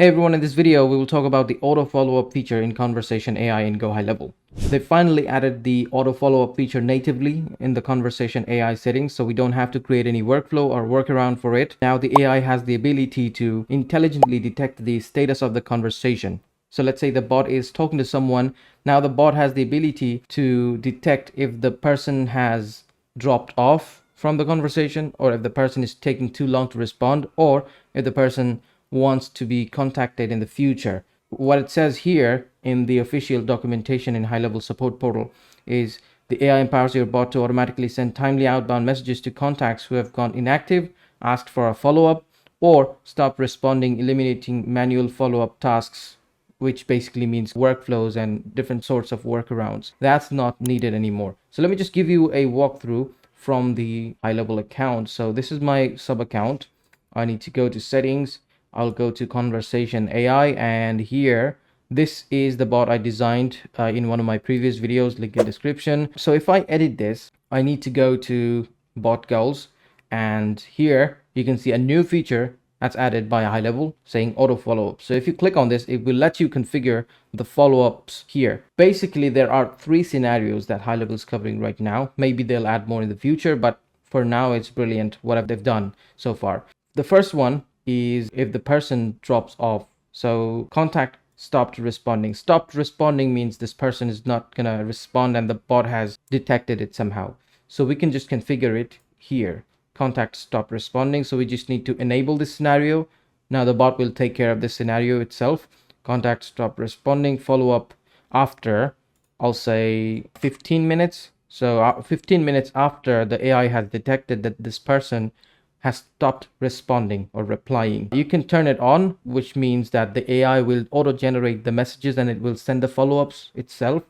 Hey everyone, in this video we will talk about the auto follow-up feature in Conversation AI in GoHighLevel. They finally added the auto follow-up feature natively in the Conversation AI settings, so we don't have to create any workflow or workaround for it. Now the AI has the ability to intelligently detect the status of the conversation. So let's say the bot is talking to someone. Now the bot has the ability to detect if the person has dropped off from the conversation, or if the person is taking too long to respond, or if the person wants to be contacted in the future. What it says here in the official documentation in HighLevel support portal is the AI empowers your bot to automatically send timely outbound messages to contacts who have gone inactive, asked for a follow-up, or stopped responding, eliminating manual follow-up tasks, which basically means workflows and different sorts of workarounds. That's not needed anymore. So let me just give you a walkthrough from the HighLevel account. So this is my sub account. I need to go to settings. I'll go to Conversation AI, and here this is the bot I designed in one of my previous videos, link in description. So if I edit this, I need to go to bot goals, and here you can see a new feature that's added by HighLevel saying auto follow-up. So if you click on this, it will let you configure the follow-ups here. Basically, there are 3 scenarios that HighLevel is covering right now. Maybe they'll add more in the future, but for now it's brilliant what they've done so far. The first one is if the person drops off. So contact stopped responding. Stopped responding means this person is not gonna respond and the bot has detected it somehow. So we can just configure it here. Contact stopped responding. So we just need to enable this scenario. Now the bot will take care of this scenario itself. Contact stopped responding. Follow up after, I'll say 15 minutes. So 15 minutes after the AI has detected that this person has stopped responding or replying. You can turn it on, which means that the AI will auto-generate the messages and it will send the follow-ups itself.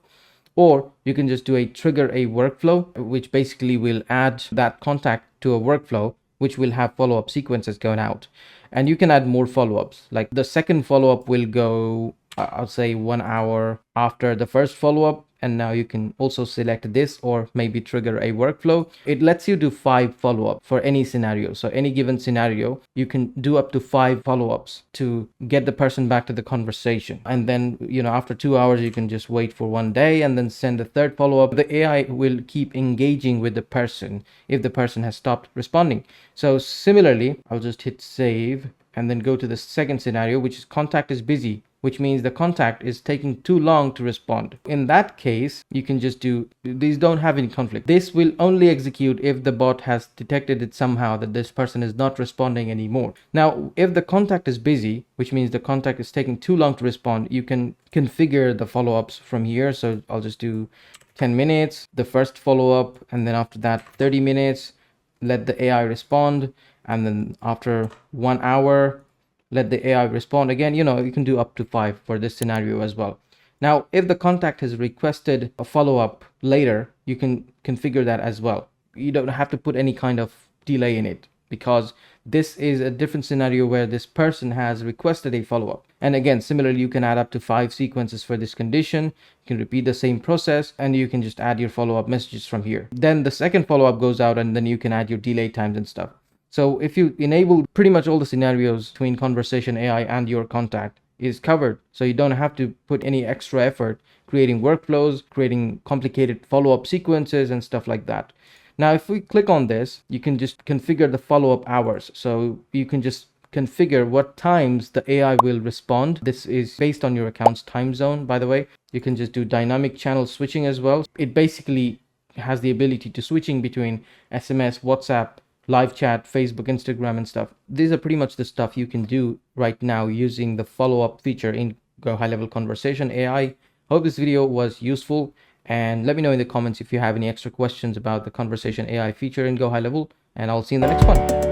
Or you can just do a trigger a workflow, which basically will add that contact to a workflow, which will have follow-up sequences going out. And you can add more follow-ups. Like the second follow-up will go, I'll say 1 hour after the first follow-up. And now you can also select this or maybe trigger a workflow. It lets you do 5 follow-ups for any scenario. So any given scenario, you can do up to 5 follow-ups to get the person back to the conversation. And then, after 2 hours, you can just wait for 1 day and then send a third follow-up. The AI will keep engaging with the person if the person has stopped responding. So similarly, I'll just hit save and then go to the second scenario, which is contact is busy, which means the contact is taking too long to respond. In that case, you can just do, these don't have any conflict. This will only execute if the bot has detected it somehow that this person is not responding anymore. Now, if the contact is busy, which means the contact is taking too long to respond, you can configure the follow-ups from here. So I'll just do 10 minutes, the first follow-up, and then after that, 30 minutes, let the AI respond. And then after 1 hour, let the AI respond again. You can do up to 5 for this scenario as well. Now, if the contact has requested a follow-up later, you can configure that as well. You don't have to put any kind of delay in it, because this is a different scenario where this person has requested a follow-up. And again, similarly, you can add up to 5 sequences for this condition. You can repeat the same process and you can just add your follow-up messages from here. Then the second follow-up goes out and then you can add your delay times and stuff. So if you enable pretty much all the scenarios between Conversation AI and your contact is covered. So you don't have to put any extra effort creating workflows, creating complicated follow-up sequences and stuff like that. Now, if we click on this, you can just configure the follow-up hours. So you can just configure what times the AI will respond. This is based on your account's time zone, by the way. You can just do dynamic channel switching as well. It basically has the ability to switching between SMS, WhatsApp, live chat, Facebook, Instagram and stuff. These are pretty much the stuff you can do right now using the follow-up feature in GoHighLevel Conversation AI. Hope this video was useful, and let me know in the comments if you have any extra questions about the Conversation AI feature in GoHighLevel, and I'll see you in the next one.